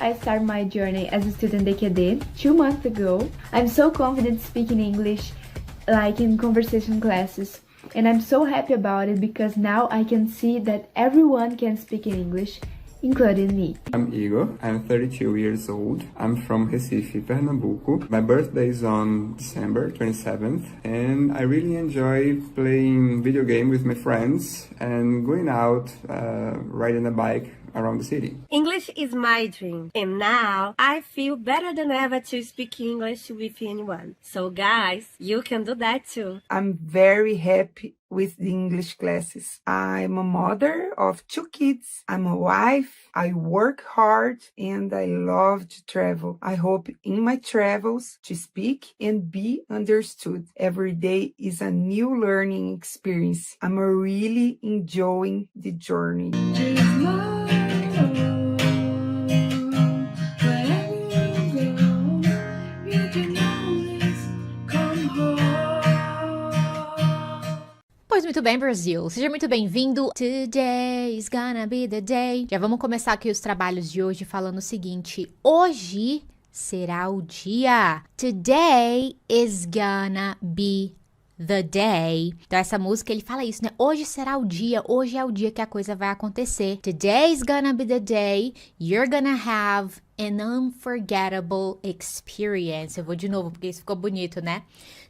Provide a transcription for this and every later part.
I started my journey as a student DQD 2 months ago. I'm so confident speaking English, like in conversation classes. And I'm so happy about it because now I can see that everyone can speak in English, including me. I'm Igor, I'm 32 years old. I'm from Recife, Pernambuco. My birthday is on December 27th, and I really enjoy playing video game with my friends and going out, riding a bike around the city. English is my dream, and now I feel better than ever to speak English with anyone. So guys, you can do that too. I'm very happy with the English classes. I'm a mother of 2 kids. I'm a wife. I work hard and I love to travel. I hope in my travels to speak and be understood. Every day is a new learning experience. I'm really enjoying the journey. Pois muito bem, Brasil. Seja muito bem-vindo. Today's gonna be the day. Já vamos começar aqui os trabalhos de hoje falando o seguinte. Hoje será o dia. Today is gonna be the day. Então essa música ele fala isso, né? Hoje será o dia, hoje é o dia que a coisa vai acontecer. Today's gonna be the day. You're gonna have an unforgettable experience. Eu vou de novo porque isso ficou bonito, né?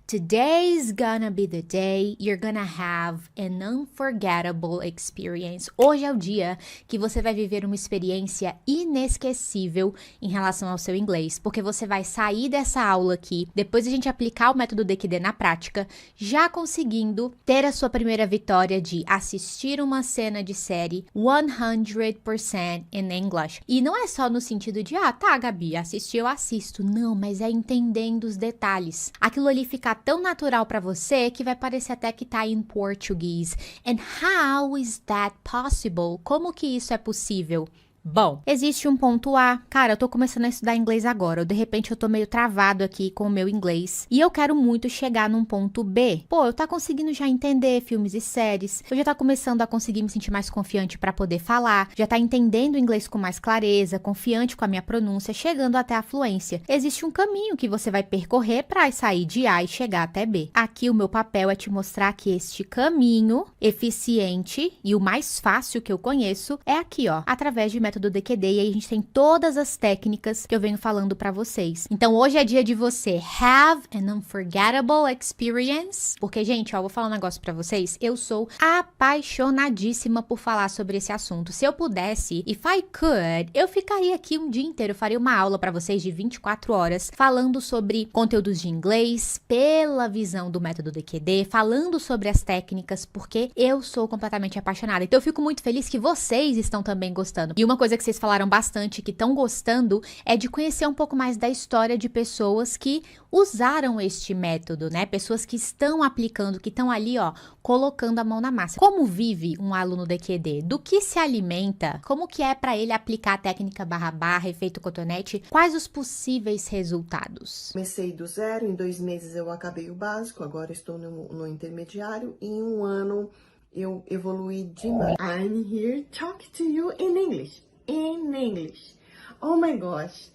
Today's gonna be the day you're gonna have an unforgettable experience. Hoje é o dia que você vai viver uma experiência inesquecível em relação ao seu inglês, porque você vai sair dessa aula aqui, depois de a gente aplicar o método DQD na prática, já conseguindo ter a sua primeira vitória de assistir uma cena de série 100% in English. E não é só no sentido de, tá, Gabi, assistir eu assisto. Não, mas é entendendo os detalhes. Aquilo ali fica tão natural para você que vai parecer até que tá em português. And how is that possible? Como que isso é possível? Bom, existe um ponto A. Cara, eu tô começando a estudar inglês agora. De repente eu tô meio travado aqui com o meu inglês. E eu quero muito chegar num ponto B. Pô, eu tá conseguindo já entender filmes e séries. Eu já tá começando a conseguir me sentir mais confiante pra poder falar. Já tá entendendo o inglês com mais clareza, confiante com a minha pronúncia, chegando até a fluência. Existe um caminho que você vai percorrer pra sair de A e chegar até B. Aqui o meu papel é te mostrar que este caminho eficiente e o mais fácil que eu conheço é aqui, ó, através de método do DQD, e aí a gente tem todas as técnicas que eu venho falando pra vocês. Então hoje é dia de você have an unforgettable experience, porque gente, ó, eu vou falar um negócio pra vocês, eu sou apaixonadíssima por falar sobre esse assunto. Se eu pudesse, if I could, eu ficaria aqui um dia inteiro, eu faria uma aula pra vocês de 24 horas, falando sobre conteúdos de inglês, pela visão do método DQD, falando sobre as técnicas, porque eu sou completamente apaixonada. Então eu fico muito feliz que vocês estão também gostando. E uma coisa que vocês falaram bastante que estão gostando é de conhecer um pouco mais da história de pessoas que usaram este método, né? Pessoas que estão aplicando, que estão ali, ó, colocando a mão na massa. Como vive um aluno DQD? Do que se alimenta? Como que é para ele aplicar a técnica barra, efeito cotonete? Quais os possíveis resultados? Comecei do zero, em 2 meses eu acabei o básico, agora estou no intermediário e em 1 ano eu evoluí demais. I'm here talking to you in English. In English. Oh my gosh.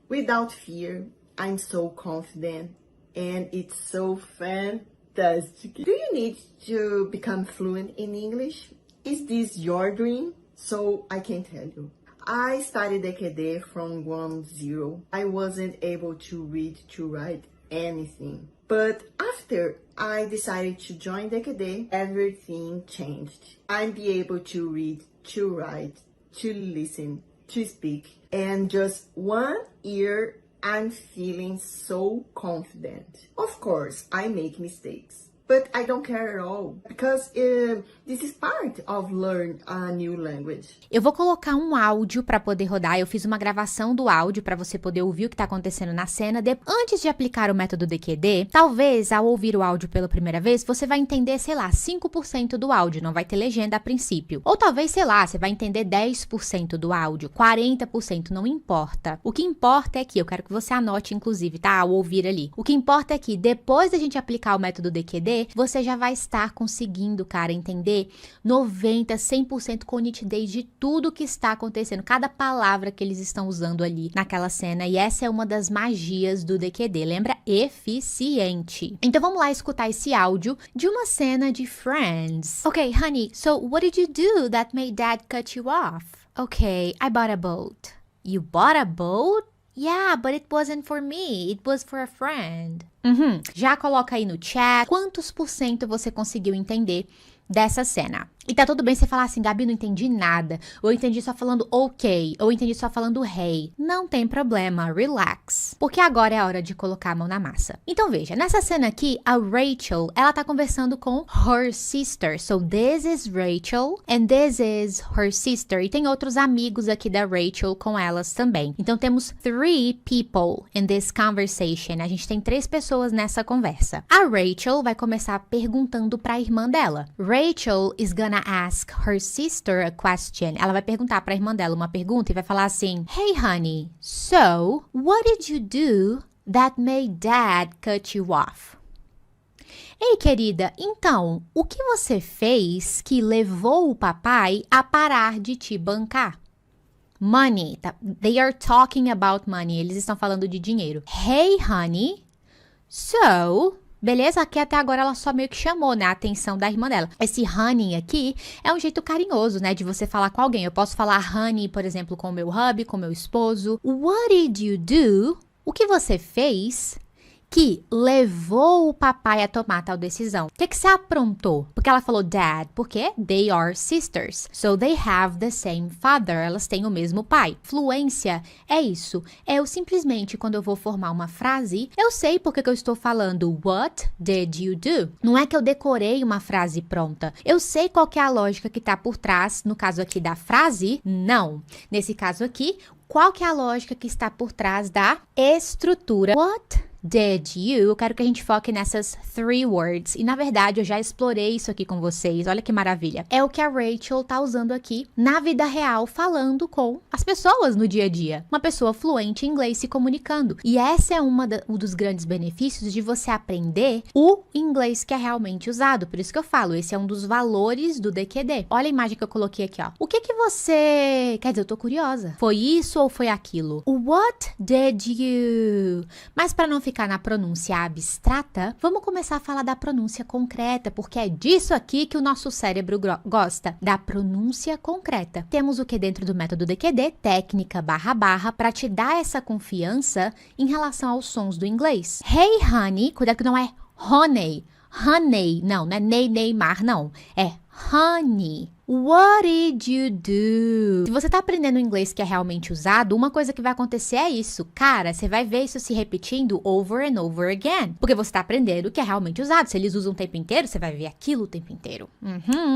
Without fear, I'm so confident and it's so fantastic. Do you need to become fluent in English? Is this your dream? So I can tell you. I started DQD from 1-0. I wasn't able to read, to write anything. But after I decided to join DQD, everything changed. I'll be able to read, to write, to listen, to speak. And just 1 year, I'm feeling so confident. Of course, I make mistakes, but I don't care at all because this is part of learn a new language. Eu vou colocar um áudio para poder rodar. Eu fiz uma gravação do áudio para você poder ouvir o que está acontecendo na cena. Antes de aplicar o método DQD, talvez ao ouvir o áudio pela primeira vez, você vai entender, sei lá, 5% do áudio, não vai ter legenda a princípio. Ou talvez, sei lá, você vai entender 10% do áudio, 40%, não importa. O que importa é que, eu quero que você anote, inclusive, tá? Ao ouvir ali. O que importa é que depois da gente aplicar o método DQD, DQD, você já vai estar conseguindo, cara, entender 90, 100% com nitidez de tudo que está acontecendo, cada palavra que eles estão usando ali naquela cena, e essa é uma das magias do DQD, lembra? Eficiente. Então vamos lá escutar esse áudio de uma cena de Friends. Okay, honey, so what did you do that made Dad cut you off? Okay, I bought a boat. You bought a boat? Yeah, but it wasn't for me. It was for a friend. Já coloca aí no chat quantos por cento você conseguiu entender dessa cena. E tá tudo bem você falar assim, Gabi, não entendi nada. Ou entendi só falando ok. Ou entendi só falando hey. Não tem problema, relax. Porque agora é a hora de colocar a mão na massa. Então veja, nessa cena aqui, a Rachel, ela tá conversando com her sister. So this is Rachel and this is her sister. E tem outros amigos aqui da Rachel com elas também. Então temos 3 people in this conversation. A gente tem 3 pessoas nessa conversa. A Rachel vai começar perguntando pra irmã dela. Rachel is gonna ask her sister a question. Ela vai perguntar pra irmã dela uma pergunta e vai falar assim: Hey honey, so what did you do that made Dad cut you off? Ei, querida, então, o que você fez que levou o papai a parar de te bancar? Money. They are talking about money. Eles estão falando de dinheiro. Hey honey, so... Beleza? Aqui até agora ela só meio que chamou, né, a atenção da irmã dela. Esse honey aqui é um jeito carinhoso, né, de você falar com alguém. Eu posso falar honey, por exemplo, com o meu hubby, com o meu esposo. What did you do? O que você fez que levou o papai a tomar tal decisão? O que você aprontou? Porque ela falou dad, porque they are sisters. So they have the same father. Elas têm o mesmo pai. Fluência é isso. É eu simplesmente, quando eu vou formar uma frase, eu sei porque que eu estou falando what did you do? Não é que eu decorei uma frase pronta. Eu sei qual que é a lógica que está por trás, no caso aqui da frase, não. Nesse caso aqui, qual que é a lógica que está por trás da estrutura? What did you? Eu quero que a gente foque nessas 3 words. E na verdade eu já explorei isso aqui com vocês. Olha que maravilha. É o que a Rachel tá usando aqui na vida real, falando com as pessoas no dia a dia. Uma pessoa fluente em inglês se comunicando. E essa é um dos grandes benefícios de você aprender o inglês que é realmente usado. Por isso que eu falo, esse é um dos valores do DQD. Olha a imagem que eu coloquei aqui, ó. O que você... Quer dizer, eu tô curiosa. Foi isso ou foi aquilo? What did you... Mas para não ficar na pronúncia abstrata, vamos começar a falar da pronúncia concreta, porque é disso aqui que o nosso cérebro gosta, da pronúncia concreta. Temos o que dentro do método DQD? Técnica // para te dar essa confiança em relação aos sons do inglês. Hey honey, cuidado que não é honey, honey, não é Neymar, não, é honey. What did you do? Se você tá aprendendo inglês que é realmente usado, uma coisa que vai acontecer é isso. Cara, você vai ver isso se repetindo over and over again. Porque você tá aprendendo o que é realmente usado. Se eles usam o tempo inteiro, você vai ver aquilo o tempo inteiro.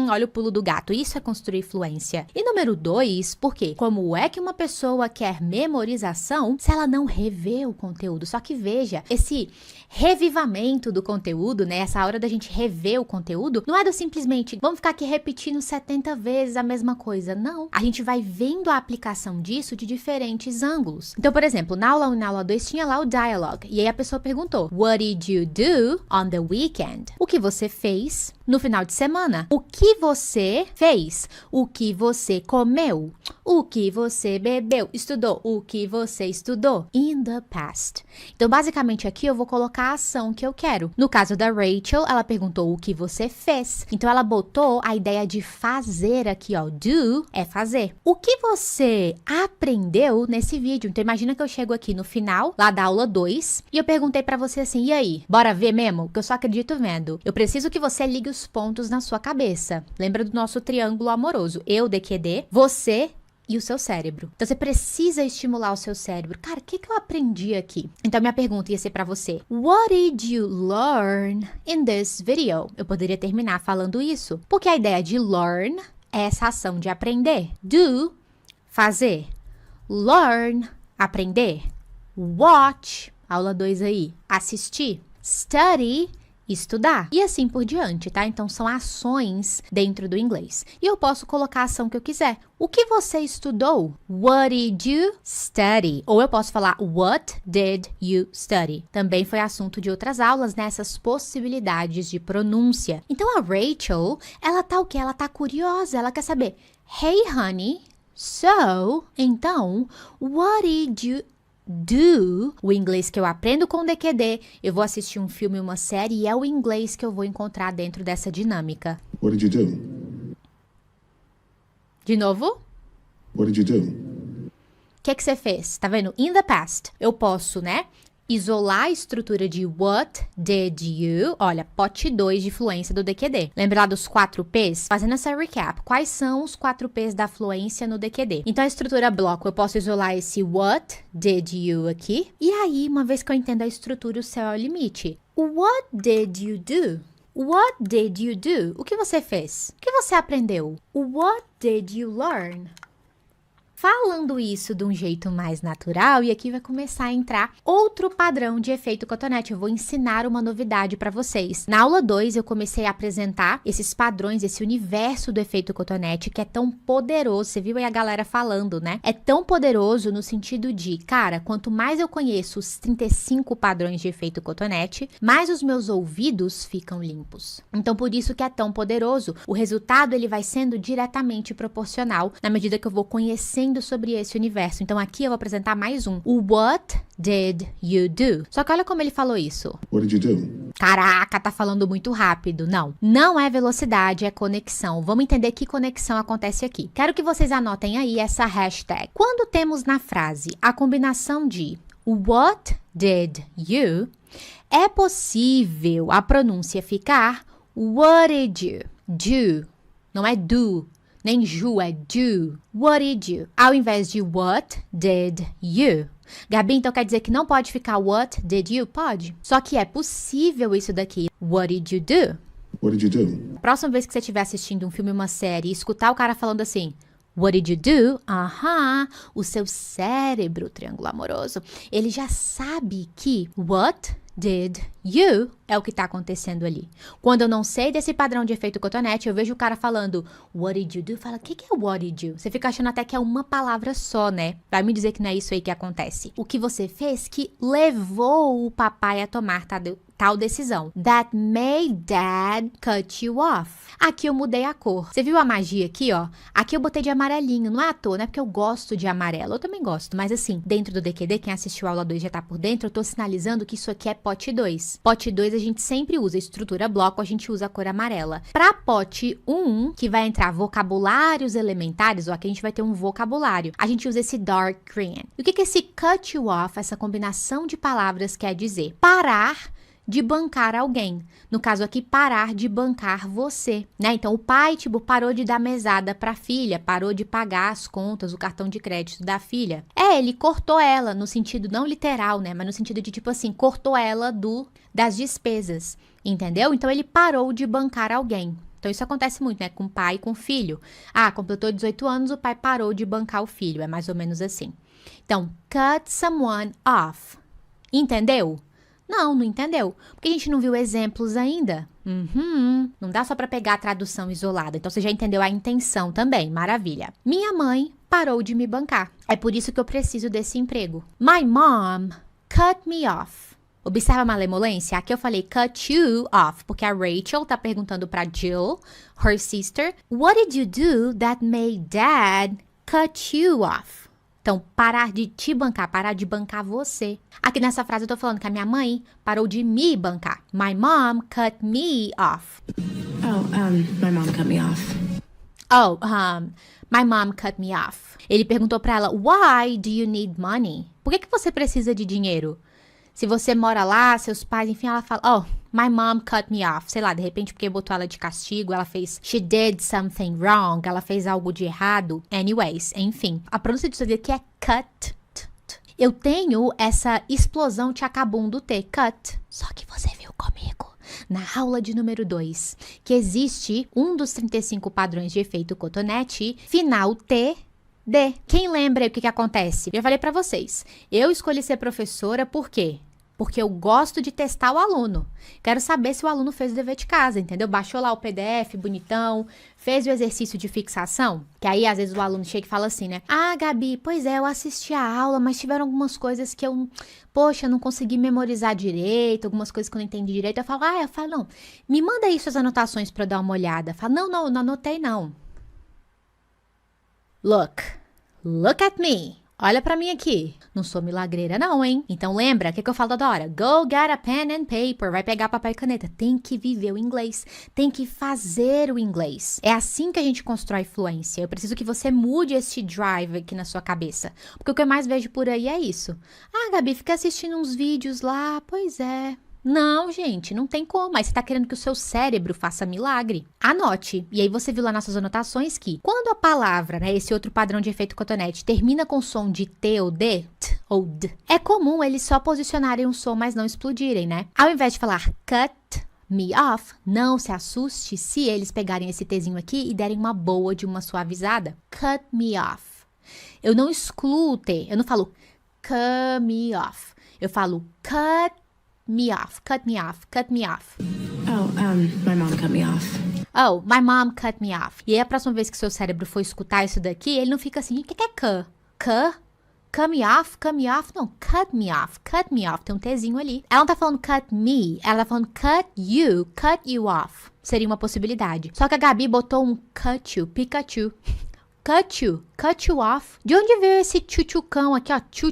Olha o pulo do gato. Isso é construir fluência. E número 2, porque como é que uma pessoa quer memorização se ela não revê o conteúdo? Só que veja, esse revivamento do conteúdo, né? Essa hora da gente rever o conteúdo, não é do simplesmente, vamos ficar aqui repetindo 70 vezes a mesma coisa. Não. A gente vai vendo a aplicação disso de diferentes ângulos. Então, por exemplo, na aula 1 e na aula 2 tinha lá o dialogue. E aí a pessoa perguntou, what did you do on the weekend? O que você fez no final de semana? O que você fez? O que você comeu? O que você bebeu? Estudou? O que você estudou? In the past. Então, basicamente aqui eu vou colocar a ação que eu quero. No caso da Rachel, ela perguntou o que você fez. Então, ela botou a ideia de fazer aqui, ó. Do é fazer. O que você aprendeu nesse vídeo? Então, imagina que eu chego aqui no final, lá da aula 2, e eu perguntei pra você assim, e aí? Bora ver mesmo? Que eu só acredito vendo. Eu preciso que você ligue os pontos na sua cabeça. Lembra do nosso triângulo amoroso? Eu, DQD, você e o seu cérebro. Então, você precisa estimular o seu cérebro. Cara, o que eu aprendi aqui? Então, minha pergunta ia ser pra você. What did you learn in this video? Eu poderia terminar falando isso. Porque a ideia de learn é essa ação de aprender. Do, fazer. Learn, aprender. Watch, aula 2 aí, assistir. Study, estudar. E assim por diante, tá? Então são ações dentro do inglês. E eu posso colocar a ação que eu quiser. O que você estudou? What did you study? Ou eu posso falar What did you study? Também foi assunto de outras aulas nessas possibilidades de pronúncia. Então a Rachel, ela tá o quê? Ela tá curiosa, ela quer saber. Hey honey, so, então, what did you do, o inglês que eu aprendo com o DQD, eu vou assistir um filme, uma série, e é o inglês que eu vou encontrar dentro dessa dinâmica. What did you do? De novo? What did you do? O que você fez? Tá vendo? In the past. Eu posso, né? Isolar a estrutura de what did you, olha, pote 2 de fluência do DQD. Lembra lá dos 4 P's? Fazendo essa recap, quais são os 4 P's da fluência no DQD? Então, a estrutura bloco, eu posso isolar esse what did you aqui. E aí, uma vez que eu entendo a estrutura, o céu é o limite. What did you do? What did you do? O que você fez? O que você aprendeu? What did you learn? Falando isso de um jeito mais natural, e aqui vai começar a entrar outro padrão de efeito cotonete. Eu vou ensinar uma novidade para vocês. Na aula 2, eu comecei a apresentar esses padrões, esse universo do efeito cotonete, que é tão poderoso. Você viu aí a galera falando, né? É tão poderoso no sentido de, cara, quanto mais eu conheço os 35 padrões de efeito cotonete, mais os meus ouvidos ficam limpos. Então, por isso que é tão poderoso. O resultado, ele vai sendo diretamente proporcional na medida que eu vou conhecendo sobre esse universo. Então aqui eu vou apresentar mais um. O What did you do? Só que olha como ele falou isso. What did you do? Caraca, tá falando muito rápido. Não é velocidade, é conexão. Vamos entender que conexão acontece aqui. Quero que vocês anotem aí essa hashtag. Quando temos na frase a combinação de what did you, é possível a pronúncia ficar what did you do. Não é do. Nem ju, é do. What did you? Ao invés de what did you. Gabi, então quer dizer que não pode ficar what did you? Pode. Só que é possível isso daqui. What did you do? What did you do? Próxima vez que você estiver assistindo um filme, uma série, e escutar o cara falando assim, what did you do? O seu cérebro, triângulo amoroso, ele já sabe que what did you é o que está acontecendo ali. Quando eu não sei desse padrão de efeito cotonete, eu vejo o cara falando what did you do? Fala, o que é what did you? Você fica achando até que é uma palavra só, né? Vai me dizer que não é isso aí que acontece. O que você fez que levou o papai a tomar tal decisão. That made dad cut you off. Aqui eu mudei a cor. Você viu a magia aqui, ó? Aqui eu botei de amarelinho, não é à toa, né? Porque eu gosto de amarelo. Eu também gosto, mas assim, dentro do DQD, quem assistiu a aula 2 já tá por dentro, eu tô sinalizando que isso aqui é pote 2. Pote 2 a gente sempre usa estrutura bloco, a gente usa a cor amarela. Pra pote 1, que vai entrar vocabulários elementares, ó, aqui a gente vai ter um vocabulário. A gente usa esse dark green. E o que esse cut you off, essa combinação de palavras quer dizer? Parar de bancar alguém. No caso aqui, parar de bancar você, né? Então, o pai, tipo, parou de dar mesada pra filha, parou de pagar as contas, o cartão de crédito da filha. Ele cortou ela, no sentido não literal, né? Mas no sentido de, tipo assim, cortou ela das despesas, entendeu? Então, ele parou de bancar alguém. Então, isso acontece muito, né? Com pai e com filho. Completou 18 anos, o pai parou de bancar o filho. É mais ou menos assim. Então, cut someone off. Entendeu? Não entendeu. Porque a gente não viu exemplos ainda. Não dá só para pegar a tradução isolada. Então, você já entendeu a intenção também. Maravilha. Minha mãe parou de me bancar. É por isso que eu preciso desse emprego. My mom cut me off. Observa a malemolência? Aqui eu falei cut you off, porque a Rachel tá perguntando pra Jill, her sister, what did you do that made dad cut you off? Então, parar de te bancar, parar de bancar você. Aqui nessa frase eu tô falando que a minha mãe parou de me bancar. My mom cut me off. My mom cut me off. My mom cut me off. Ele perguntou pra ela, why do you need money? Por que você precisa de dinheiro? Se você mora lá, seus pais, enfim, ela fala, my mom cut me off. Sei lá, de repente porque botou ela de castigo, ela fez, she did something wrong, ela fez algo de errado. Anyways, enfim. A pronúncia disso aqui é cut. Eu tenho essa explosão tchacabundo T, cut. Só que você viu comigo na aula de número 2 que existe um dos 35 padrões de efeito cotonete, final T, D. Quem lembra o que acontece? Eu falei pra vocês, eu escolhi ser professora por quê? Porque eu gosto de testar o aluno. Quero saber se o aluno fez o dever de casa, entendeu? Baixou lá o PDF bonitão, fez o exercício de fixação. Que aí, às vezes, o aluno chega e fala assim, né? Ah, Gabi, pois é, eu assisti a aula, mas tiveram algumas coisas que eu, poxa, não consegui memorizar direito, algumas coisas que eu não entendi direito. Eu falo, não, me manda aí suas anotações pra eu dar uma olhada. Eu falo, não anotei, não. Look at me. Olha pra mim aqui. Não sou milagreira não, hein? Então lembra, o que eu falo toda hora? Go get a pen and paper. Vai pegar papel e caneta. Tem que viver o inglês. Tem que fazer o inglês. É assim que a gente constrói fluência. Eu preciso que você mude esse drive aqui na sua cabeça. Porque o que eu mais vejo por aí é isso. Ah, Gabi, fica assistindo uns vídeos lá. Pois é. Não, gente, não tem como. Aí você tá querendo que o seu cérebro faça milagre. Anote. E aí você viu lá nas suas anotações que quando a palavra, né, esse outro padrão de efeito cotonete, termina com som de T ou D, T ou D, é comum eles só posicionarem um som, mas não explodirem, né? Ao invés de falar cut me off, não se assuste se eles pegarem esse Tzinho aqui e derem uma boa de uma suavizada. Cut me off. Eu não excluo o T. Eu não falo cut me off. Eu falo cut me off, cut me off, cut me off. My mom cut me off. Oh, my mom cut me off. E aí a próxima vez que seu cérebro for escutar isso daqui, ele não fica assim, o que é cut? Cut? Cut me off? Cut me off? Não, cut me off, cut me off. Tem um Tzinho ali. Ela não tá falando cut me, ela tá falando cut you off. Seria uma possibilidade. Só que a Gabi botou um cut you, Pikachu. Cut you off. De onde veio esse tchutchucão aqui, ó? Tchu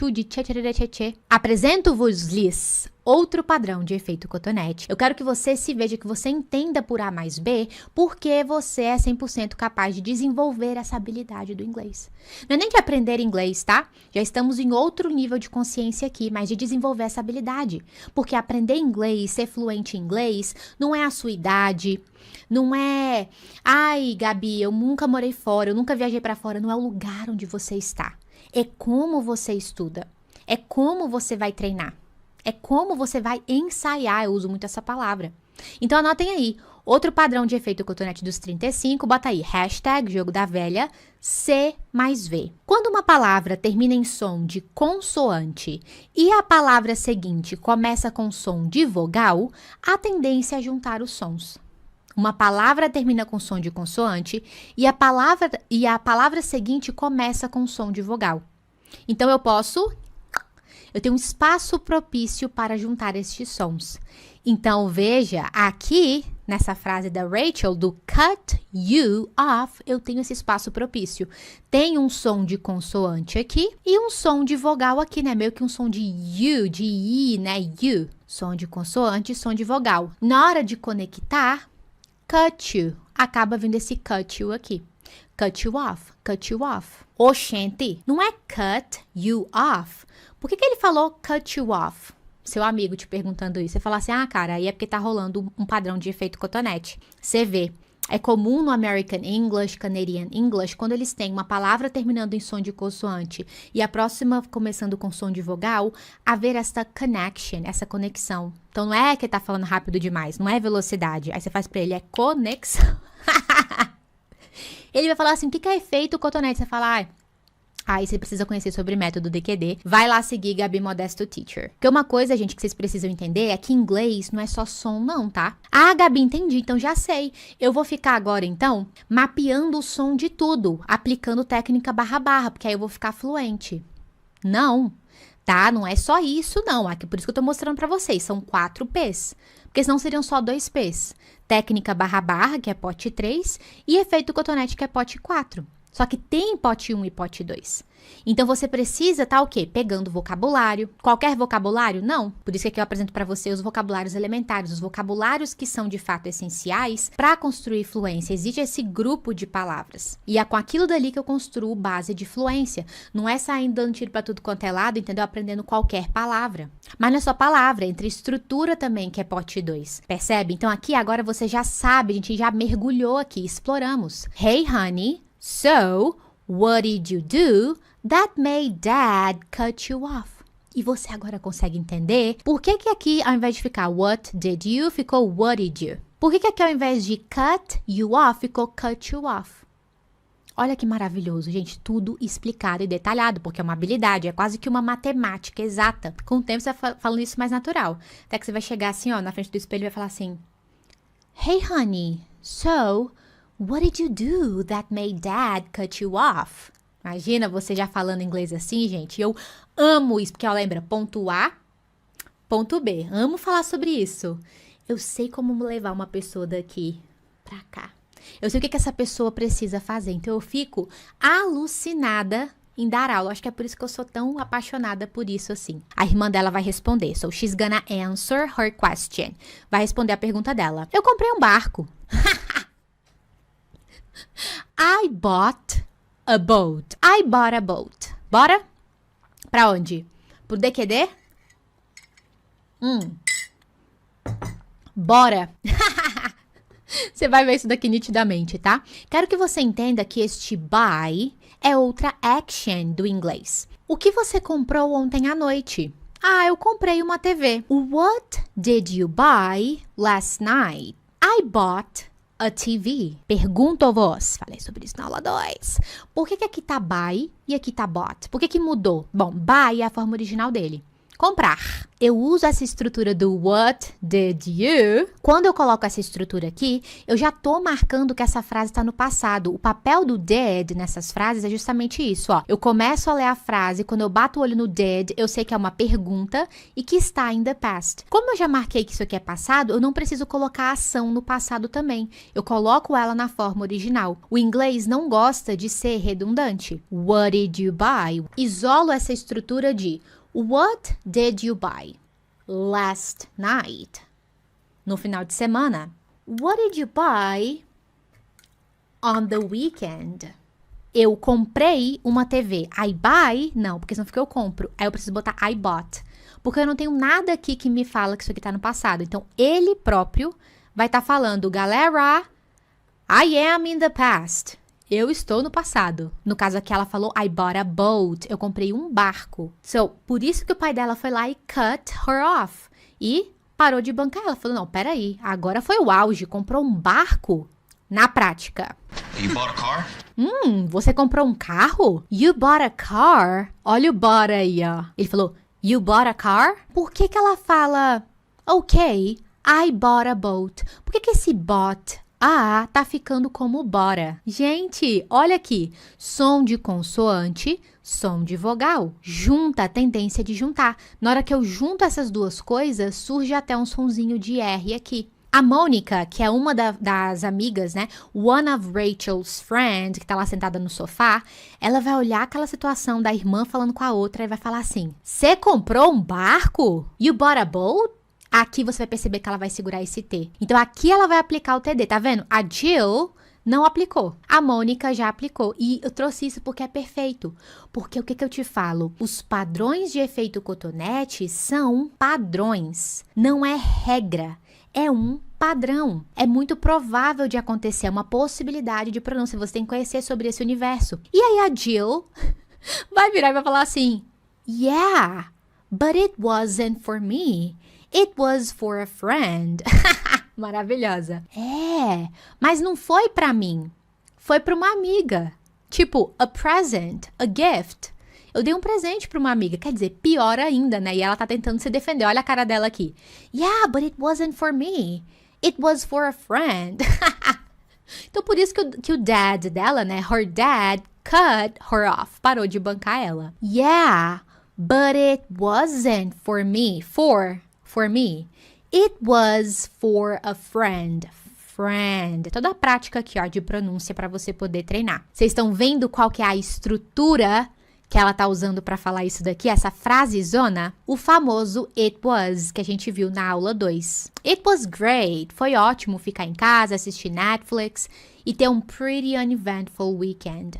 de tchê. Apresento-vos-lhes outro padrão de efeito cotonete. Eu quero que você se veja, que você entenda por A mais B, porque você é 100% capaz de desenvolver essa habilidade do inglês. Não é nem de aprender inglês, tá? Já estamos em outro nível de consciência aqui, mas de desenvolver essa habilidade. Porque aprender inglês, ser fluente em inglês, não é a sua idade, não é, ai, Gabi, eu nunca morei fora, eu nunca viajei pra fora, não é o lugar onde você está. É como você estuda, é como você vai treinar, é como você vai ensaiar, eu uso muito essa palavra. Então anotem aí, outro padrão de efeito cotonete dos 35, bota aí, hashtag jogo da velha, C mais V. Quando uma palavra termina em som de consoante e a palavra seguinte começa com som de vogal, a tendência é juntar os sons. Uma palavra termina com som de consoante e a palavra seguinte começa com som de vogal. Então, eu tenho um espaço propício para juntar estes sons. Então, veja, aqui, nessa frase da Rachel, do cut you off, eu tenho esse espaço propício. Tem um som de consoante aqui e um som de vogal aqui, né? Meio que um som de you, de I, né? You. Som de consoante e som de vogal. Na hora de conectar, cut you, acaba vindo esse cut you aqui. Cut you off, cut you off. Oxente, não é cut you off. Por que ele falou cut you off? Seu amigo te perguntando isso. Você fala assim, ah, cara, aí é porque tá rolando um padrão de efeito cotonete. Você vê, é comum no American English, Canadian English, quando eles têm uma palavra terminando em som de consoante e a próxima começando com som de vogal, haver essa connection, essa conexão. Então, não é que tá falando rápido demais, não é velocidade. Aí você faz pra ele, é conexão. Ele vai falar assim, o que é efeito cotonete? Você fala, aí você precisa conhecer sobre método DQD. Vai lá seguir Gabi Modesto Teacher. Porque uma coisa, gente, que vocês precisam entender é que inglês não é só som, não, tá? Ah, Gabi, entendi. Então já sei. Eu vou ficar agora, então, mapeando o som de tudo. Aplicando técnica barra, porque aí eu vou ficar fluente. Não, tá? Não é só isso, não. Aqui, por isso que eu tô mostrando pra vocês. São 4 P's. Porque senão seriam só 2 P's. Técnica barra, que é pote 3. E efeito cotonete, que é pote 4. Só que tem pote 1 e pote 2. Então, você precisa o quê? Pegando vocabulário. Qualquer vocabulário? Não. Por isso que aqui eu apresento para você os vocabulários elementares, os vocabulários que são, de fato, essenciais para construir fluência. Existe esse grupo de palavras. E é com aquilo dali que eu construo base de fluência. Não é saindo dando tiro para tudo quanto é lado, entendeu? Aprendendo qualquer palavra. Mas não é só palavra, entre estrutura também, que é pote 2. Percebe? Então, aqui agora você já sabe, a gente já mergulhou aqui, exploramos. Hey, honey. So, what did you do that made Dad cut you off? E você agora consegue entender por que aqui, ao invés de ficar what did you, ficou what did you? Por que aqui, ao invés de cut you off, ficou cut you off? Olha que maravilhoso, gente, tudo explicado e detalhado, porque é uma habilidade, é quase que uma matemática exata. Com o tempo você vai falando isso mais natural. Até que você vai chegar assim, ó, na frente do espelho e vai falar assim: Hey honey, so what did you do that made dad cut you off? Imagina você já falando inglês assim, gente. Eu amo isso, porque ó, lembra, ponto A, ponto B. Amo falar sobre isso. Eu sei como levar uma pessoa daqui pra cá. Eu sei o que essa pessoa precisa fazer. Então eu fico alucinada em dar aula. Acho que é por isso que eu sou tão apaixonada por isso assim. A irmã dela vai responder. So she's gonna answer her question. Vai responder a pergunta dela. Eu comprei um barco. I bought a boat. I bought a boat. Bora? Pra onde? Pro DQD? Bora! Você vai ver isso daqui nitidamente, tá? Quero que você entenda que este buy é outra action do inglês. O que você comprou ontem à noite? Ah, eu comprei uma TV. What did you buy last night? I bought a TV. Pergunta ou voz? Falei sobre isso na aula 2. Por que aqui tá buy e aqui tá bought? Por que mudou? Bom, buy é a forma original dele. Comprar. Eu uso essa estrutura do what did you. Quando eu coloco essa estrutura aqui, eu já tô marcando que essa frase está no passado. O papel do did nessas frases é justamente isso, ó. Eu começo a ler a frase, quando eu bato o olho no did, eu sei que é uma pergunta e que está in the past. Como eu já marquei que isso aqui é passado, eu não preciso colocar a ação no passado também. Eu coloco ela na forma original. O inglês não gosta de ser redundante. What did you buy? Isolo essa estrutura de What did you buy last night? No final de semana. What did you buy on the weekend? Eu comprei uma TV. I buy? Não, porque senão fica eu compro. Aí eu preciso botar I bought. Porque eu não tenho nada aqui que me fala que isso aqui tá no passado. Então, ele próprio vai estar falando, galera, I am in the past. Eu estou no passado. No caso aqui, ela falou, I bought a boat. Eu comprei um barco. So, por isso que o pai dela foi lá e cut her off. E parou de bancar. Ela falou, não, peraí. Agora foi o auge. Comprou um barco? Na prática. You bought a car? Você comprou um carro? You bought a car? Olha o bought aí, ó. Ele falou, you bought a car? Por que ela fala, ok, I bought a boat? Por que esse bought tá ficando como bora? Gente, olha aqui. Som de consoante, som de vogal. Junta, a tendência de juntar. Na hora que eu junto essas duas coisas, surge até um sonzinho de R aqui. A Mônica, que é uma das amigas, né? One of Rachel's friends, que tá lá sentada no sofá, ela vai olhar aquela situação da irmã falando com a outra e vai falar assim, você comprou um barco? You bought a boat? Aqui você vai perceber que ela vai segurar esse T. Então, aqui ela vai aplicar o TD, tá vendo? A Jill não aplicou. A Mônica já aplicou. E eu trouxe isso porque é perfeito. Porque o que eu te falo? Os padrões de efeito cotonete são padrões. Não é regra. É um padrão. É muito provável de acontecer. É uma possibilidade de pronúncia. Você tem que conhecer sobre esse universo. E aí a Jill vai virar e vai falar assim, yeah, but it wasn't for me. It was for a friend. Maravilhosa. É, mas não foi pra mim. Foi pra uma amiga. Tipo, a present, a gift. Eu dei um presente pra uma amiga. Quer dizer, pior ainda, né? E ela tá tentando se defender. Olha a cara dela aqui. Yeah, but it wasn't for me. It was for a friend. Então, por isso que o dad dela, né? Her dad cut her off. Parou de bancar ela. Yeah, but it wasn't for me. For me. It was for a friend. Friend. Toda a prática aqui, ó, de pronúncia para você poder treinar. Vocês estão vendo qual que é a estrutura que ela tá usando para falar isso daqui? Essa frasezona? O famoso it was, que a gente viu na aula 2. It was great. Foi ótimo ficar em casa, assistir Netflix e ter um pretty uneventful weekend.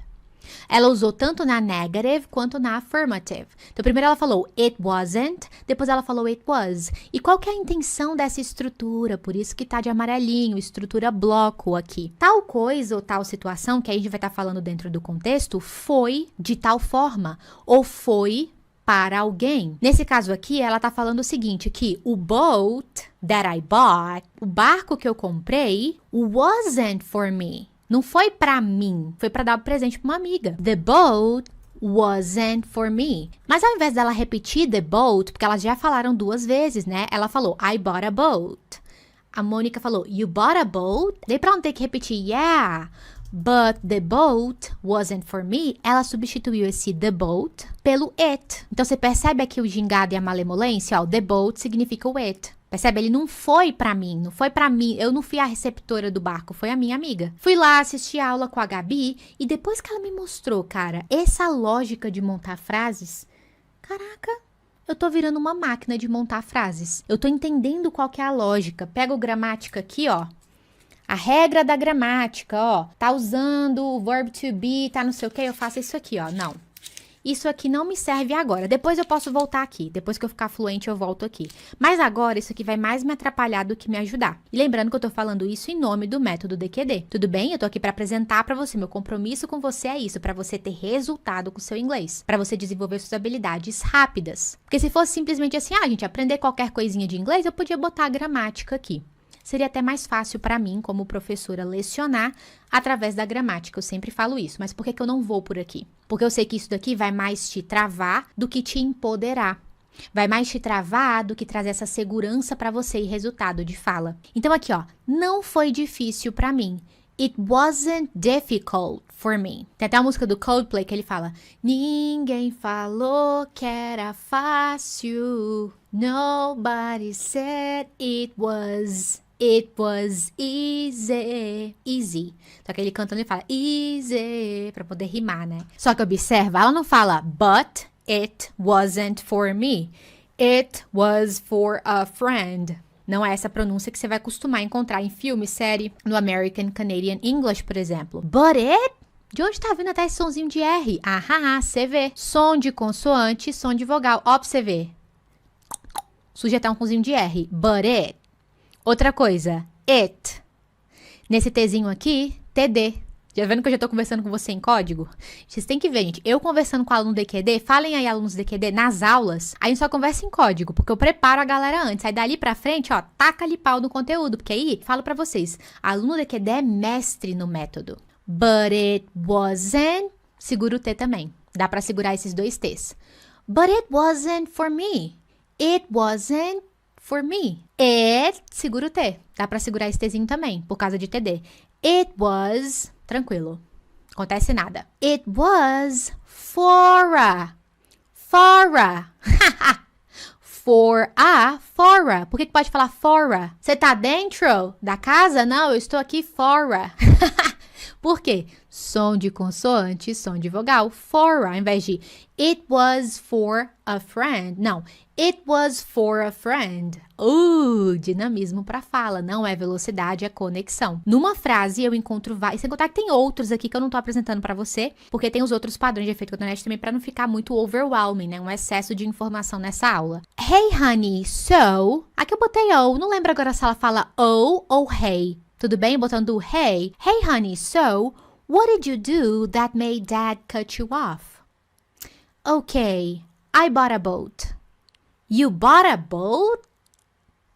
Ela usou tanto na negative quanto na affirmative. Então, primeiro ela falou it wasn't, depois ela falou it was. E qual que é a intenção dessa estrutura? Por isso que tá de amarelinho, estrutura bloco aqui. Tal coisa ou tal situação, que a gente vai estar falando dentro do contexto, foi de tal forma, ou foi para alguém. Nesse caso aqui, ela tá falando o seguinte, que o boat that I bought, o barco que eu comprei, wasn't for me. Não foi pra mim, foi pra dar um presente pra uma amiga. The boat wasn't for me. Mas ao invés dela repetir the boat, porque elas já falaram 2 vezes, né? Ela falou, I bought a boat. A Mônica falou, you bought a boat? Daí pra não ter que repetir, yeah, but the boat wasn't for me, ela substituiu esse the boat pelo it. Então você percebe aqui o gingado e a malemolência? Ó, the boat significa o it. Percebe? Ele não foi pra mim, não foi pra mim. Eu não fui a receptora do barco, foi a minha amiga. Fui lá assistir a aula com a Gabi e depois que ela me mostrou, cara, essa lógica de montar frases, caraca, eu tô virando uma máquina de montar frases. Eu tô entendendo qual que é a lógica. Pega o gramática aqui, ó. A regra da gramática, ó. Tá usando o verb to be, tá não sei o que, eu faço isso aqui, ó. Não. Isso aqui não me serve agora. Depois eu posso voltar aqui. Depois que eu ficar fluente, eu volto aqui. Mas agora, isso aqui vai mais me atrapalhar do que me ajudar. E lembrando que eu tô falando isso em nome do método DQD. Tudo bem? Eu tô aqui pra apresentar pra você. Meu compromisso com você é isso. Pra você ter resultado com o seu inglês. Pra você desenvolver suas habilidades rápidas. Porque se fosse simplesmente assim, gente, aprender qualquer coisinha de inglês, eu podia botar a gramática aqui. Seria até mais fácil para mim, como professora, lecionar através da gramática. Eu sempre falo isso. Mas por que eu não vou por aqui? Porque eu sei que isso daqui vai mais te travar do que te empoderar. Vai mais te travar do que trazer essa segurança para você e resultado de fala. Então aqui, ó, não foi difícil para mim. It wasn't difficult for me. Tem até a música do Coldplay que ele fala: ninguém falou que era fácil. Nobody said it was. It was easy. Easy. Só que ele cantando e fala easy pra poder rimar, né? Só que observa, ela não fala but it wasn't for me. It was for a friend. Não é essa pronúncia que você vai costumar encontrar em filme, série, no American Canadian English, por exemplo. But it? De onde tá vindo até esse sonzinho de R? Ah, você vê. Som de consoante, som de vogal. Ó, pra você ver. Surge até um sonzinho de R. But it. Outra coisa. It. Nesse Tzinho aqui, TD. Já vendo que eu já tô conversando com você em código? Vocês têm que ver, gente. Eu conversando com aluno DQD, falem aí, alunos DQD, nas aulas, a gente só conversa em código, porque eu preparo a galera antes. Aí dali pra frente, ó, taca-lhe pau no conteúdo, porque aí, falo pra vocês, aluno DQD é mestre no método. But it wasn't, segura o T também. Dá pra segurar esses 2 T's. But it wasn't for me. It wasn't for me. It, segura o T. Dá pra segurar esse Tzinho também, por causa de TD. It was, tranquilo. Acontece nada. It was for a. For a. For a. Por que pode falar for a? Você tá dentro da casa? Não, eu estou aqui fora. Por quê? Som de consoante, som de vogal. For, ao invés de it was for a friend. Não, it was for a friend. Dinamismo para fala. Não é velocidade, é conexão. Numa frase eu encontro vários. Sem contar que tem outros aqui que eu não tô apresentando para você, porque tem os outros padrões de efeito cotonete também para não ficar muito overwhelming, né? Um excesso de informação nessa aula. Hey, honey, so... Aqui eu botei oh. Não lembro agora se ela fala oh ou hey. Tudo bem? Botando hey. Hey, honey, so... What did you do that made Dad cut you off? Okay, I bought a boat. You bought a boat?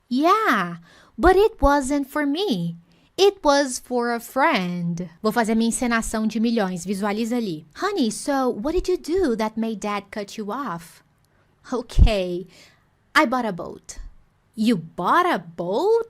Yeah, but it wasn't for me. It was for a friend. Vou fazer minha encenação de milhões. Visualiza ali. Honey, so what did you do that made Dad cut you off? Okay, I bought a boat. You bought a boat?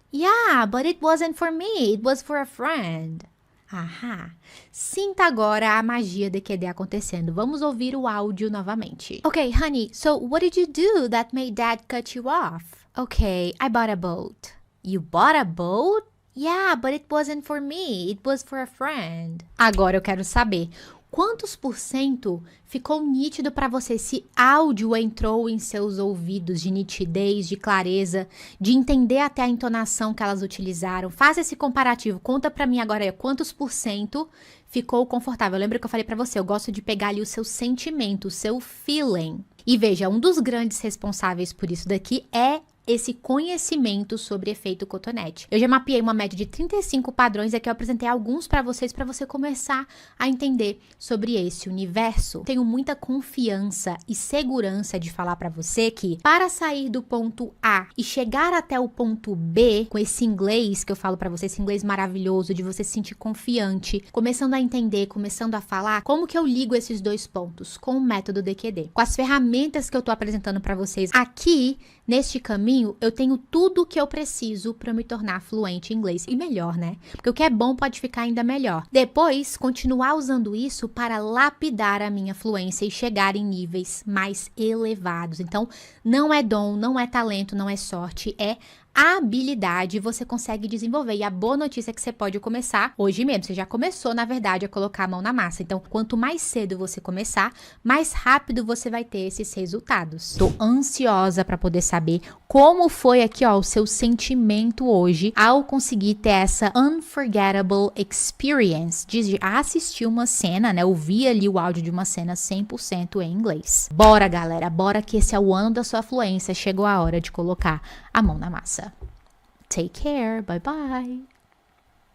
Yeah, but it wasn't for me. It was for a friend. Ahá. Sinta agora a magia DQD acontecendo. Vamos ouvir o áudio novamente. Okay, honey, so what did you do that made Dad cut you off? Okay, I bought a boat. You bought a boat? Yeah, but it wasn't for me. It was for a friend. Agora eu quero saber, quantos % ficou nítido para você? Esse áudio entrou em seus ouvidos de nitidez, de clareza, de entender até a entonação que elas utilizaram? Faça esse comparativo. Conta para mim agora aí, quantos % ficou confortável? Lembra que eu falei para você, eu gosto de pegar ali o seu sentimento, o seu feeling. E veja, um dos grandes responsáveis por isso daqui é esse conhecimento sobre efeito cotonete. Eu já mapeei uma média de 35 padrões e aqui eu apresentei alguns para você começar a entender sobre esse universo. Tenho muita confiança e segurança de falar para você que para sair do ponto A e chegar até o ponto B com esse inglês que eu falo para você, esse inglês maravilhoso de você se sentir confiante, começando a entender, começando a falar, como que eu ligo esses dois pontos com o método DQD? Com as ferramentas que eu tô apresentando para vocês aqui neste caminho, eu tenho tudo o que eu preciso para me tornar fluente em inglês e melhor, né? Porque o que é bom pode ficar ainda melhor. Depois, continuar usando isso para lapidar a minha fluência e chegar em níveis mais elevados. Então, não é dom, não é talento, não é sorte, é habilidade você consegue desenvolver. E a boa notícia é que você pode começar hoje mesmo. Você já começou, na verdade, a colocar a mão na massa. Então, quanto mais cedo você começar, mais rápido você vai ter esses resultados. Tô ansiosa para poder saber como foi aqui, ó, o seu sentimento hoje ao conseguir ter essa unforgettable experience de assistir uma cena, né? Ouvir ali o áudio de uma cena 100% em inglês. Bora, galera, bora que esse é o ano da sua fluência. Chegou a hora de colocar a mão na massa. Take care, bye bye.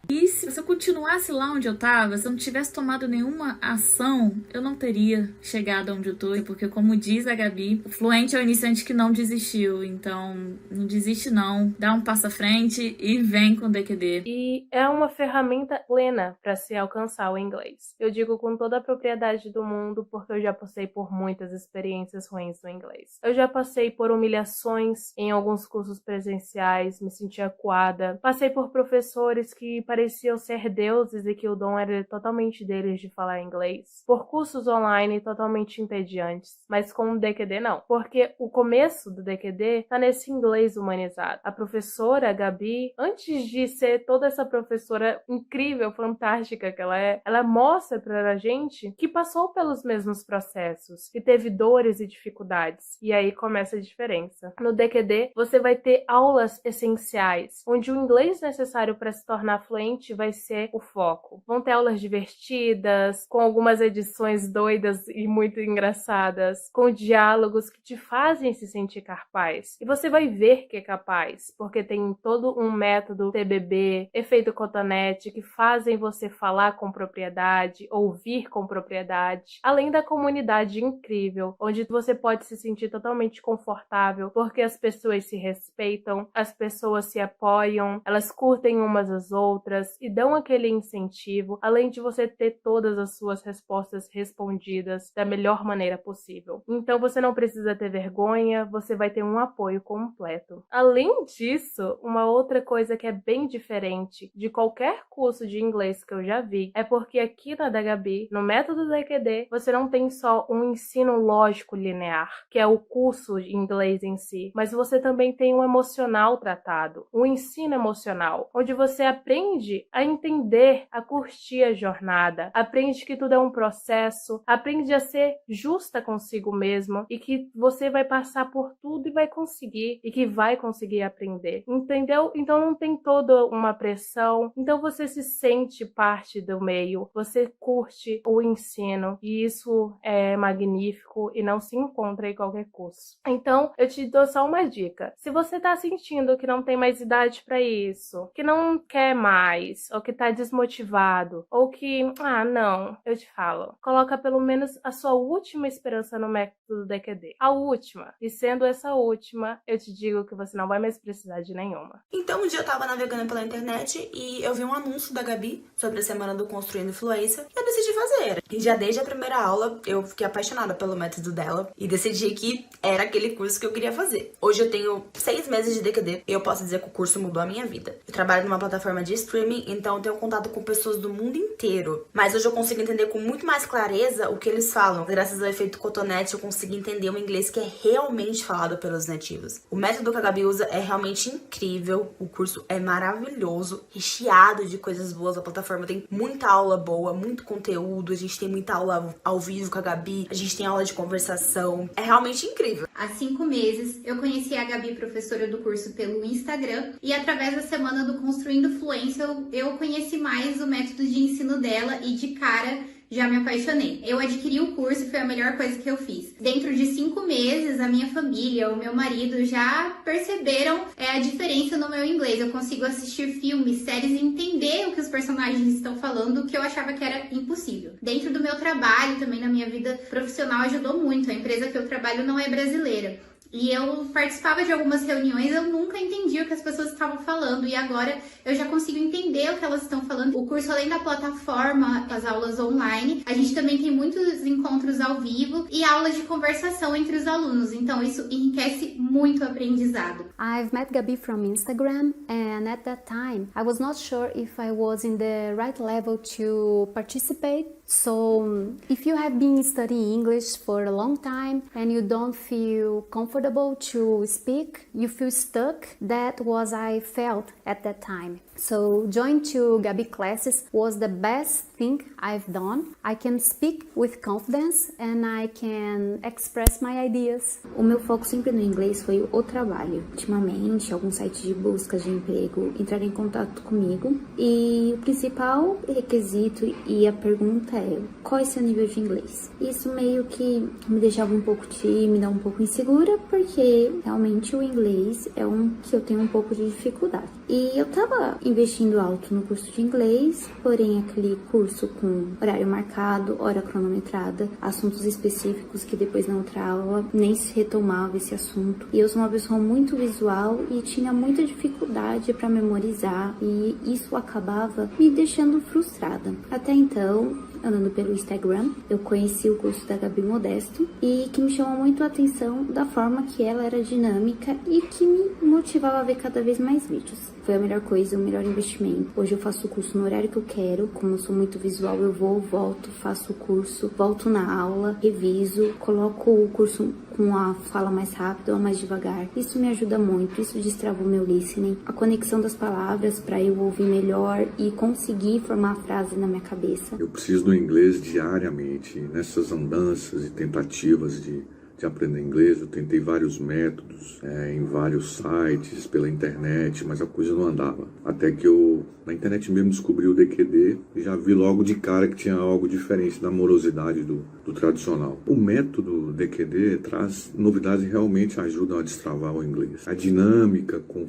E se eu continuasse lá onde eu tava, se eu não tivesse tomado nenhuma ação, eu não teria chegado onde eu tô. Porque como diz a Gabi, o fluente é o iniciante que não desistiu. Então, não desiste não. Dá um passo à frente e vem com o DQD. E é uma ferramenta plena para se alcançar o inglês. Eu digo com toda a propriedade do mundo porque eu já passei por muitas experiências ruins no inglês. Eu já passei por humilhações em alguns cursos presenciais, me senti acuada. Passei por professores que pareciam ser deuses e que o dom era totalmente deles de falar inglês. Por cursos online totalmente entediantes, mas com o DQD não. Porque o começo do DQD tá nesse inglês humanizado. A professora Gabi, antes de ser toda essa professora incrível, fantástica que ela mostra pra gente que passou pelos mesmos processos, que teve dores e dificuldades. E aí começa a diferença. No DQD, você vai ter aulas essenciais, onde o inglês necessário para se tornar fluente vai ser o foco. Vão ter aulas divertidas, com algumas edições doidas e muito engraçadas, com diálogos que te fazem se sentir capaz. E você vai ver que é capaz, porque tem todo um método TBB, efeito cotonete, que fazem você falar com propriedade, ouvir com propriedade, além da comunidade incrível, onde você pode se sentir totalmente confortável, porque as pessoas se respeitam, as pessoas se apoiam, elas curtem umas às outras, e dão aquele incentivo, além de você ter todas as suas respostas respondidas da melhor maneira possível. Então você não precisa ter vergonha, você vai ter um apoio completo. Além disso, uma outra coisa que é bem diferente de qualquer curso de inglês que eu já vi, é porque aqui na da Gabi, no método DQD, você não tem só um ensino lógico linear, que é o curso de inglês em si, mas você também tem um emocional tratado, um ensino emocional, onde você aprende a entender, a curtir a jornada, aprende que tudo é um processo, aprende a ser justa consigo mesmo e que você vai passar por tudo e vai conseguir, e que vai conseguir aprender, entendeu? Então não tem toda uma pressão, então você se sente parte do meio, você curte o ensino e isso é magnífico e não se encontra em qualquer curso. Então eu te dou só uma dica: se você tá sentindo que não tem mais idade para isso, que não quer mais, ou que tá desmotivado, ou que, não, eu te falo, coloca pelo menos a sua última esperança no método DQD. A última. E sendo essa última, eu te digo que você não vai mais precisar de nenhuma. Então um dia eu tava navegando pela internet e eu vi um anúncio da Gabi sobre a semana do Construindo Fluência e eu decidi fazer. E já desde a primeira aula eu fiquei apaixonada pelo método dela e decidi que era aquele curso que eu queria fazer. Hoje eu tenho 6 meses de DQD e eu posso dizer que o curso mudou a minha vida. Eu trabalho numa plataforma de streaming, então eu tenho contato com pessoas do mundo inteiro. Mas hoje eu consigo entender com muito mais clareza o que eles falam. Graças ao efeito cotonete, eu consigo entender um inglês que é realmente falado pelos nativos. O método que a Gabi usa é realmente incrível. O curso é maravilhoso, recheado de coisas boas. A plataforma tem muita aula boa, muito conteúdo. A gente tem muita aula ao vivo com a Gabi. A gente tem aula de conversação. É realmente incrível. Há 5 meses, eu conheci a Gabi, professora do curso, pelo Instagram. E através da semana do Construindo Fluência, eu conheci mais o método de ensino dela e de cara já me apaixonei. Eu adquiri o curso e foi a melhor coisa que eu fiz. Dentro de 5 meses, a minha família, o meu marido já perceberam a diferença no meu inglês. Eu consigo assistir filmes, séries e entender o que os personagens estão falando, o que eu achava que era impossível. Dentro do meu trabalho, também na minha vida profissional, ajudou muito. A empresa que eu trabalho não é brasileira. E eu participava de algumas reuniões, eu nunca entendia o que as pessoas estavam falando. E agora eu já consigo entender o que elas estão falando. O curso, além da plataforma, as aulas online, a gente também tem muitos encontros ao vivo e aulas de conversação entre os alunos. Então isso enriquece muito o aprendizado. I've met Gabi from Instagram, and at that time I was not sure if I was in the right level to participate. So if you have been studying English for a long time and you don't feel comfortable to speak, you feel stuck, that was I felt at that time. So joining to Gabi classes was the best thing I've done. I can speak with confidence and I can express my ideas. O meu foco sempre no inglês foi o trabalho. Ultimamente, alguns sites de busca de emprego entraram em contato comigo e o principal requisito e a pergunta é: qual é seu nível de inglês? Isso meio que me deixava um pouco tímida, um pouco insegura, porque realmente o inglês é que eu tenho um pouco de dificuldade. E eu tava investindo alto no curso de inglês, porém aquele curso com horário marcado, hora cronometrada, assuntos específicos que depois na outra aula nem se retomava esse assunto. E eu sou uma pessoa muito visual e tinha muita dificuldade para memorizar e isso acabava me deixando frustrada. Até então, andando pelo Instagram, eu conheci o curso da Gabi Modesto e que me chamou muito a atenção da forma que ela era dinâmica e que me motivava a ver cada vez mais vídeos. Foi a melhor coisa, o melhor investimento. Hoje eu faço o curso no horário que eu quero, como eu sou muito visual, eu vou, volto, faço o curso, volto na aula, reviso, coloco o curso com a fala mais rápida ou mais devagar. Isso me ajuda muito, isso destrava o meu listening, a conexão das palavras para eu ouvir melhor e conseguir formar a frase na minha cabeça. Eu preciso do inglês diariamente, nessas andanças e tentativas de aprender inglês. Eu tentei vários métodos em vários sites, pela internet, mas a coisa não andava. Até que eu, na internet mesmo, descobri o DQD e já vi logo de cara que tinha algo diferente da morosidade do tradicional. O método DQD traz novidades e realmente ajudam a destravar o inglês. A dinâmica com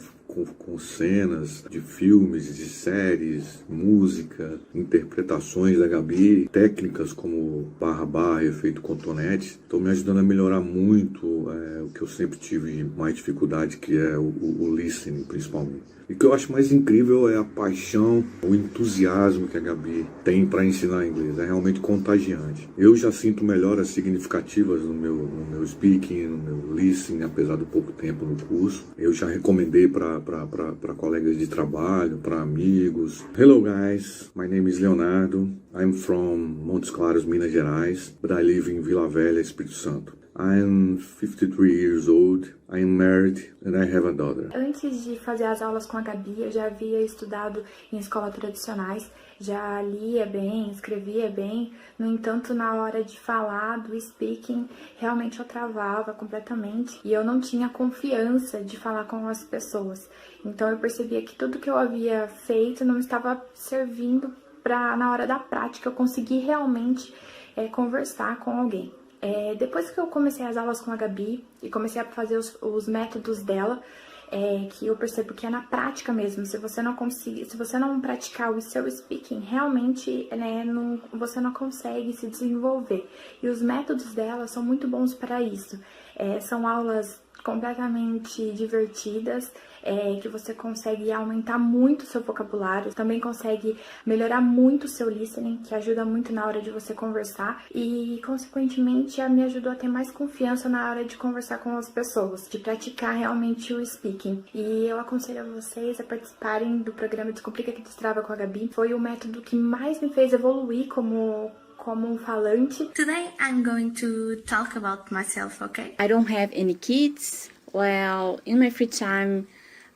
cenas de filmes, de séries, música, interpretações da Gabi, técnicas como barra, efeito cotonete, estão me ajudando a melhorar muito o que eu sempre tive mais dificuldade, que é o listening, principalmente. E o que eu acho mais incrível é a paixão, o entusiasmo que a Gabi tem para ensinar inglês. É realmente contagiante. Eu já sinto melhoras significativas no meu speaking, no meu listening, apesar do pouco tempo no curso. Eu já recomendei para colegas de trabalho, para amigos. Hello guys, my name is Leonardo. I'm from Montes Claros, Minas Gerais, but I live in Vila Velha, Espírito Santo. I'm 53 years old, I'm married and I have a daughter. Antes de fazer as aulas com a Gabi, eu já havia estudado em escolas tradicionais, já lia bem, escrevia bem. No entanto, na hora de falar do speaking, realmente eu travava completamente e eu não tinha confiança de falar com as pessoas. Então eu percebia que tudo que eu havia feito não estava servindo para, na hora da prática, eu conseguir realmente conversar com alguém. Depois que eu comecei as aulas com a Gabi e comecei a fazer os métodos dela, que eu percebo que é na prática mesmo. Se você não praticar o seu speaking, realmente você não consegue se desenvolver. E os métodos dela são muito bons para isso. São aulas completamente divertidas, que você consegue aumentar muito o seu vocabulário, também consegue melhorar muito o seu listening, que ajuda muito na hora de você conversar e, consequentemente, me ajudou a ter mais confiança na hora de conversar com as pessoas, de praticar realmente o speaking. E eu aconselho a vocês a participarem do programa Descomplica que Destrava com a Gabi. Foi o método que mais me fez evoluir como um falante. Today I'm going to talk about myself, okay? I don't have any kids. Well, in my free time,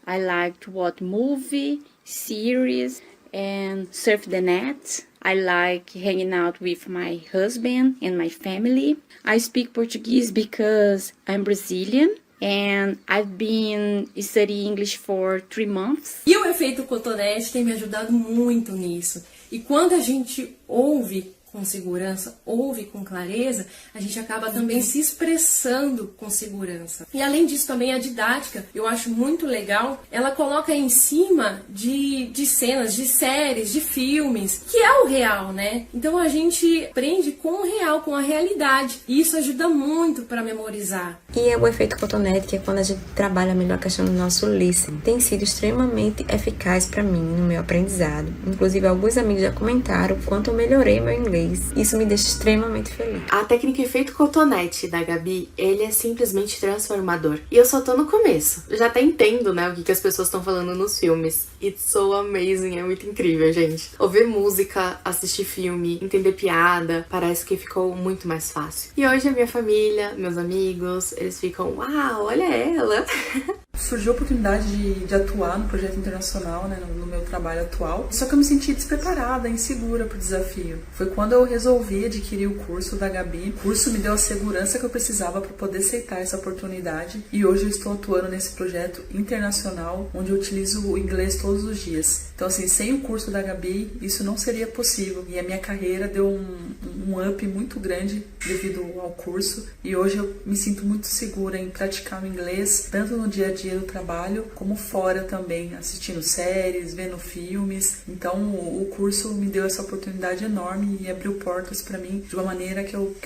I like to watch movie, series, and surf the net. I like hanging out with my husband and my family. I speak Portuguese because I'm Brazilian. And I've been studying English for 3 months. E o efeito cotonete tem me ajudado muito nisso. E quando a gente ouve com segurança, ouve com clareza, a gente acaba também se expressando com segurança. E além disso também a didática, eu acho muito legal, ela coloca em cima de cenas, de séries, de filmes, que é o real, né? Então a gente aprende com o real, com a realidade, e isso ajuda muito para memorizar. E é o efeito cotonete, que é quando a gente trabalha melhor a questão do nosso listening. Tem sido extremamente eficaz para mim no meu aprendizado. Inclusive, alguns amigos já comentaram o quanto eu melhorei meu inglês. Isso me deixa extremamente feliz. A técnica efeito cotonete da Gabi, ele é simplesmente transformador. E eu só tô no começo. Eu já até entendo, né, o que as pessoas estão falando nos filmes. It's so amazing, é muito incrível, gente. Ouvir música, assistir filme, entender piada, parece que ficou muito mais fácil. E hoje a minha família, meus amigos, eles ficam, uau, olha ela. Surgiu a oportunidade de atuar no projeto internacional, né, no meu trabalho atual, só que eu me senti despreparada, insegura para o desafio. Foi quando eu resolvi adquirir o curso da Gabi. O curso me deu a segurança que eu precisava para poder aceitar essa oportunidade, e hoje eu estou atuando nesse projeto internacional, onde eu utilizo o inglês todos os dias. Então, assim, sem o curso da Gabi, isso não seria possível, e a minha carreira deu um up muito grande devido ao curso, e hoje eu me sinto muito segura em praticar o inglês, tanto no dia a dia do trabalho, como fora também, assistindo séries, vendo filmes. Então o curso me deu essa oportunidade enorme e abriu portas para mim de uma maneira que eu